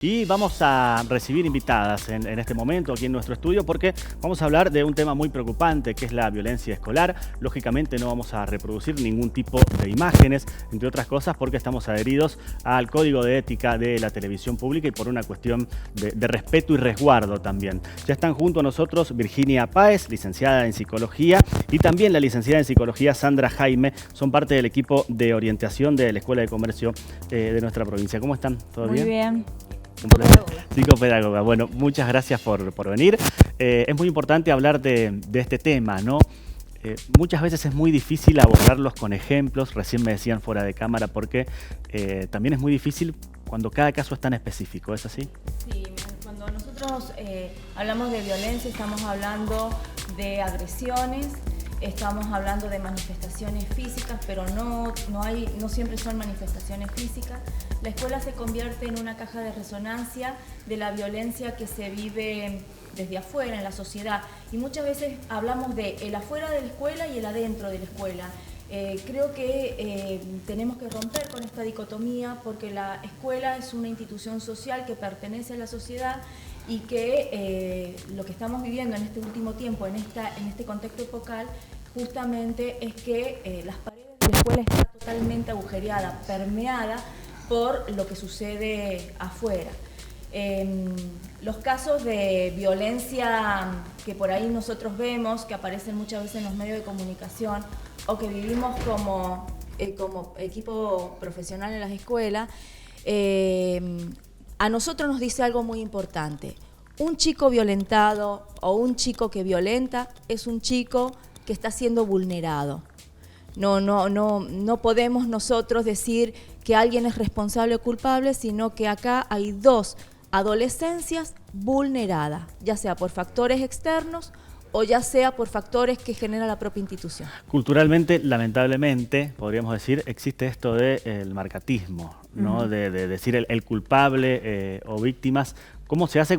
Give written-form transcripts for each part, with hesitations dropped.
Y vamos a recibir invitadas en este momento aquí en nuestro estudio porque vamos a hablar de un tema muy preocupante que es la violencia escolar. Lógicamente no vamos a reproducir ningún tipo de imágenes, entre otras cosas porque estamos adheridos al Código de Ética de la Televisión Pública y por una cuestión de respeto y resguardo también. Ya están junto a nosotros Virginia Páez, licenciada en Psicología, y también la licenciada en Psicología Sandra Jaime. Son parte del equipo de orientación de la Escuela de Comercio de nuestra provincia. ¿Cómo están? ¿Todo bien? Muy bien. Psicopedagoga. Bueno, muchas gracias por venir. Es muy importante hablar de este tema, ¿no? Muchas veces es muy difícil abordarlos con ejemplos, recién me decían fuera de cámara, porque también es muy difícil cuando cada caso es tan específico, ¿es así? Sí, cuando nosotros hablamos de violencia estamos hablando de agresiones, estamos hablando de manifestaciones físicas, pero no siempre son manifestaciones físicas. La escuela se convierte en una caja de resonancia de la violencia que se vive desde afuera, en la sociedad. Y muchas veces hablamos de el afuera de la escuela y el adentro de la escuela. Creo que tenemos que romper con esta dicotomía porque la escuela es una institución social que pertenece a la sociedad y que lo que estamos viviendo en este último tiempo, en este contexto epocal, justamente es que las paredes de la escuela están totalmente agujereadas, permeadas por lo que sucede afuera. Los casos de violencia que por ahí nosotros vemos, que aparecen muchas veces en los medios de comunicación o que vivimos como equipo profesional en las escuelas, a nosotros nos dice algo muy importante. Un chico violentado o un chico que violenta es un chico que está siendo vulnerado. No podemos nosotros decir que alguien es responsable o culpable, sino que acá hay dos adolescencias vulneradas, ya sea por factores externos o ya sea por factores que genera la propia institución. Culturalmente, lamentablemente, podríamos decir, existe esto del marcatismo, ¿no? De decir el culpable o víctimas. ¿Cómo se hace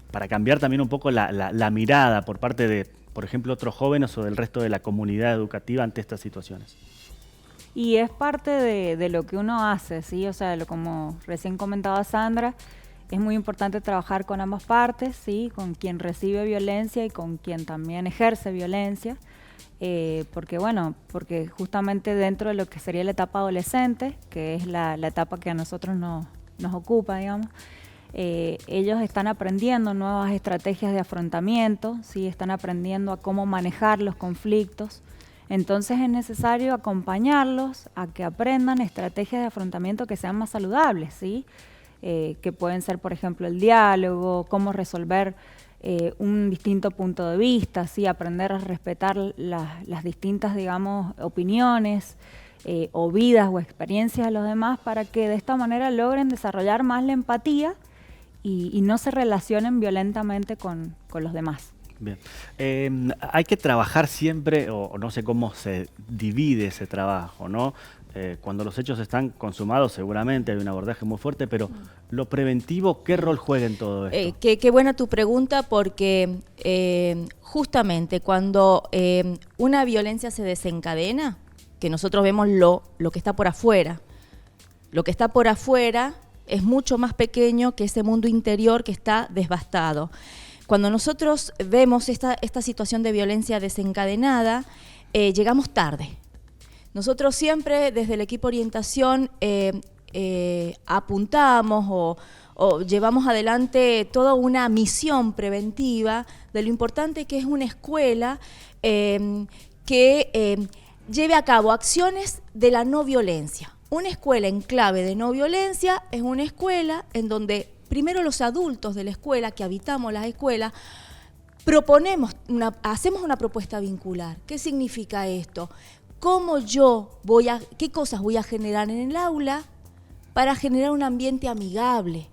para cambiar también un poco la mirada por parte de, por ejemplo, otros jóvenes o del resto de la comunidad educativa ante estas situaciones? Y es parte de lo que uno hace, ¿sí? O sea, como recién comentaba Sandra, es muy importante trabajar con ambas partes, ¿sí? Con quien recibe violencia y con quien también ejerce violencia, porque justamente dentro de lo que sería la etapa adolescente, que es la etapa que a nosotros nos ocupa, digamos, ellos están aprendiendo nuevas estrategias de afrontamiento, ¿sí? Están aprendiendo a cómo manejar los conflictos. Entonces es necesario acompañarlos a que aprendan estrategias de afrontamiento que sean más saludables, ¿sí? Que pueden ser, por ejemplo, el diálogo, cómo resolver un distinto punto de vista, ¿sí? Aprender a respetar las distintas, digamos, opiniones o vidas o experiencias de los demás para que de esta manera logren desarrollar más la empatía y no se relacionen violentamente con los demás. Bien. Hay que trabajar siempre, o no sé cómo se divide ese trabajo, ¿no? Cuando los hechos están consumados, seguramente hay un abordaje muy fuerte, pero lo preventivo, ¿qué rol juega en todo esto? Qué buena tu pregunta, porque justamente cuando una violencia se desencadena, que nosotros vemos lo que está por afuera, lo que está por afuera es mucho más pequeño que ese mundo interior que está devastado. Cuando nosotros vemos esta situación de violencia desencadenada, llegamos tarde. Nosotros siempre desde el equipo orientación apuntamos o llevamos adelante toda una misión preventiva de lo importante que es una escuela que lleve a cabo acciones de la no violencia. Una escuela en clave de no violencia es una escuela en donde primero los adultos de la escuela, que habitamos las escuelas, hacemos una propuesta vincular. ¿Qué significa esto? ¿Qué cosas voy a generar en el aula para generar un ambiente amigable,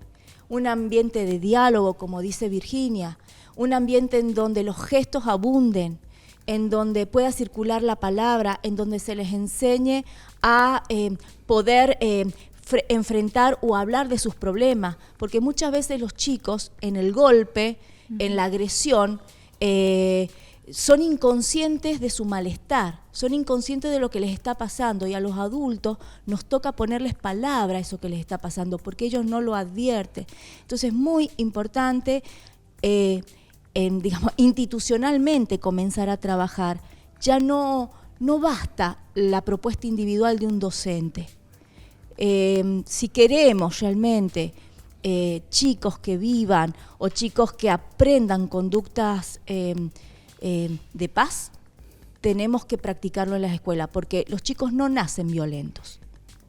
un ambiente de diálogo, como dice Virginia, un ambiente en donde los gestos abunden, en donde pueda circular la palabra, en donde se les enseñe a poder enfrentar o hablar de sus problemas, porque muchas veces los chicos en el golpe, en la agresión, son inconscientes de su malestar, son inconscientes de lo que les está pasando, y a los adultos nos toca ponerles palabra a eso que les está pasando, porque ellos no lo advierten. Entonces es muy importante, digamos, institucionalmente comenzar a trabajar. Ya no basta la propuesta individual de un docente. Si queremos realmente chicos que vivan o chicos que aprendan conductas de paz, tenemos que practicarlo en las escuelas, porque los chicos no nacen violentos,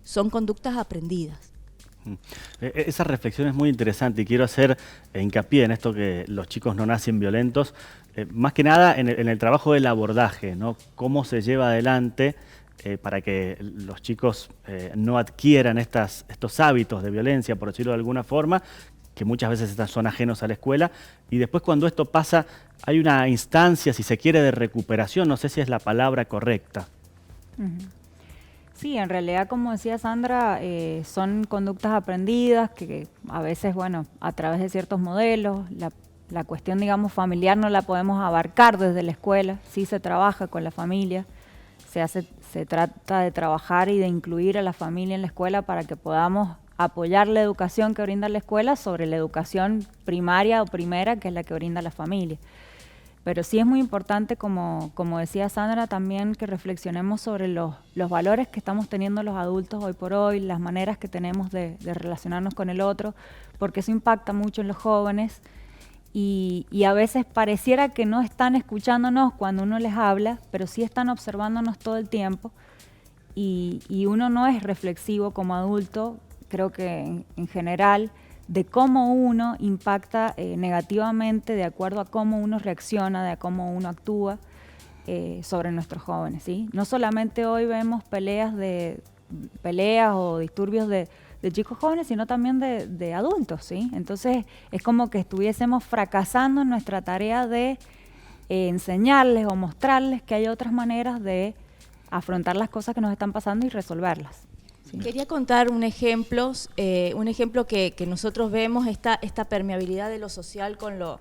son conductas aprendidas. Esa reflexión es muy interesante y quiero hacer hincapié en esto, que los chicos no nacen violentos, más que nada en el trabajo del abordaje, ¿no? Cómo se lleva adelante para que los chicos no adquieran estos hábitos de violencia, por decirlo de alguna forma, que muchas veces son ajenos a la escuela, y después cuando esto pasa hay una instancia, si se quiere, de recuperación, no sé si es la palabra correcta. Sí, en realidad, como decía Sandra, son conductas aprendidas que a veces, bueno, a través de ciertos modelos, la cuestión, digamos, familiar no la podemos abarcar desde la escuela, sí se trabaja con la familia, se trata de trabajar y de incluir a la familia en la escuela para que podamos apoyar la educación que brinda la escuela sobre la educación primaria o primera, que es la que brinda la familia. Pero sí es muy importante, como decía Sandra, también que reflexionemos sobre los valores que estamos teniendo los adultos hoy por hoy, las maneras que tenemos de relacionarnos con el otro, porque eso impacta mucho en los jóvenes y a veces pareciera que no están escuchándonos cuando uno les habla, pero sí están observándonos todo el tiempo y uno no es reflexivo como adulto, creo que en general, de cómo uno impacta negativamente de acuerdo a cómo uno reacciona, de cómo uno actúa sobre nuestros jóvenes, ¿sí? No solamente hoy vemos peleas o disturbios de chicos jóvenes, sino también de adultos, ¿sí? Entonces es como que estuviésemos fracasando en nuestra tarea de enseñarles o mostrarles que hay otras maneras de afrontar las cosas que nos están pasando y resolverlas. Sí. Quería contar un ejemplo que nosotros vemos, esta permeabilidad de lo social con lo...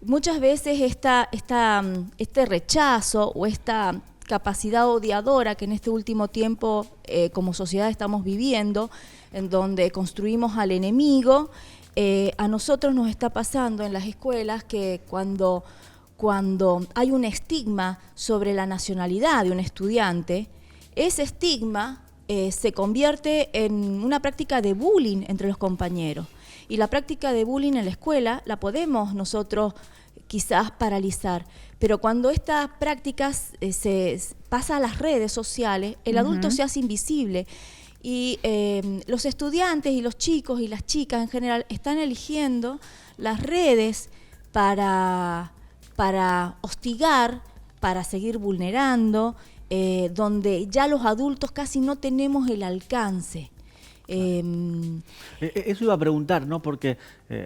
Muchas veces este rechazo o esta capacidad odiadora que en este último tiempo como sociedad estamos viviendo, en donde construimos al enemigo, a nosotros nos está pasando en las escuelas que cuando hay un estigma sobre la nacionalidad de un estudiante, ese estigma se convierte en una práctica de bullying entre los compañeros. Y la práctica de bullying en la escuela la podemos nosotros quizás paralizar, pero cuando estas prácticas se pasa a las redes sociales, el adulto se hace invisible y los estudiantes y los chicos y las chicas en general están eligiendo las redes para hostigar, para seguir vulnerando, donde ya los adultos casi no tenemos el alcance. Eso iba a preguntar, ¿no? Porque,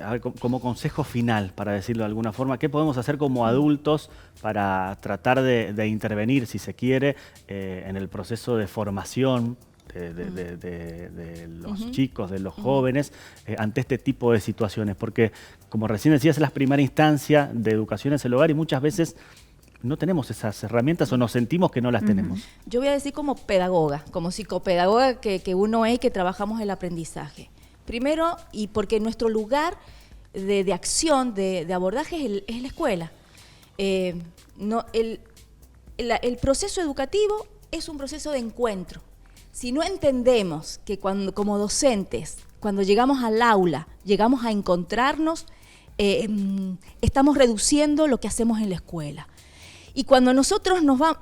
a ver, como consejo final, para decirlo de alguna forma, ¿qué podemos hacer como adultos para tratar de intervenir, si se quiere, en el proceso de formación de los chicos, de los jóvenes, ante este tipo de situaciones? Porque, como recién decías, es la primera instancia de educación en el hogar y muchas veces no tenemos esas herramientas o nos sentimos que no las tenemos. Yo voy a decir como pedagoga, como psicopedagoga que uno es, que trabajamos el aprendizaje. Primero, y porque nuestro lugar de acción, de abordaje es la escuela. El proceso educativo es un proceso de encuentro. Si no entendemos que como docentes, cuando llegamos al aula, llegamos a encontrarnos, estamos reduciendo lo que hacemos en la escuela. Y cuando nosotros nos vamos,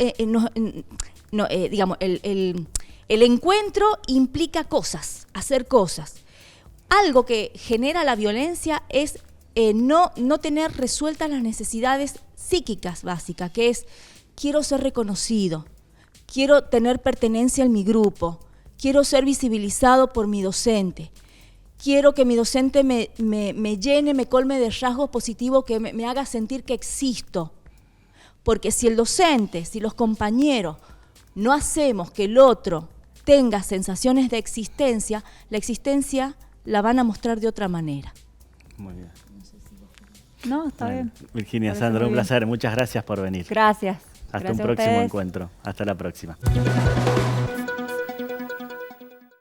digamos, el encuentro implica cosas, hacer cosas. Algo que genera la violencia es no tener resueltas las necesidades psíquicas básicas, que es: quiero ser reconocido, quiero tener pertenencia en mi grupo, quiero ser visibilizado por mi docente, quiero que mi docente me llene, me colme de rasgos positivos, que me haga sentir que existo. Porque si el docente, si los compañeros no hacemos que el otro tenga sensaciones de existencia, la existencia la van a mostrar de otra manera. Muy bien. No, está bien. Virginia, Parece Sandra, muy un bien. placer. Muchas gracias por venir. Gracias. Hasta Gracias un a próximo ustedes. encuentro. Hasta la próxima.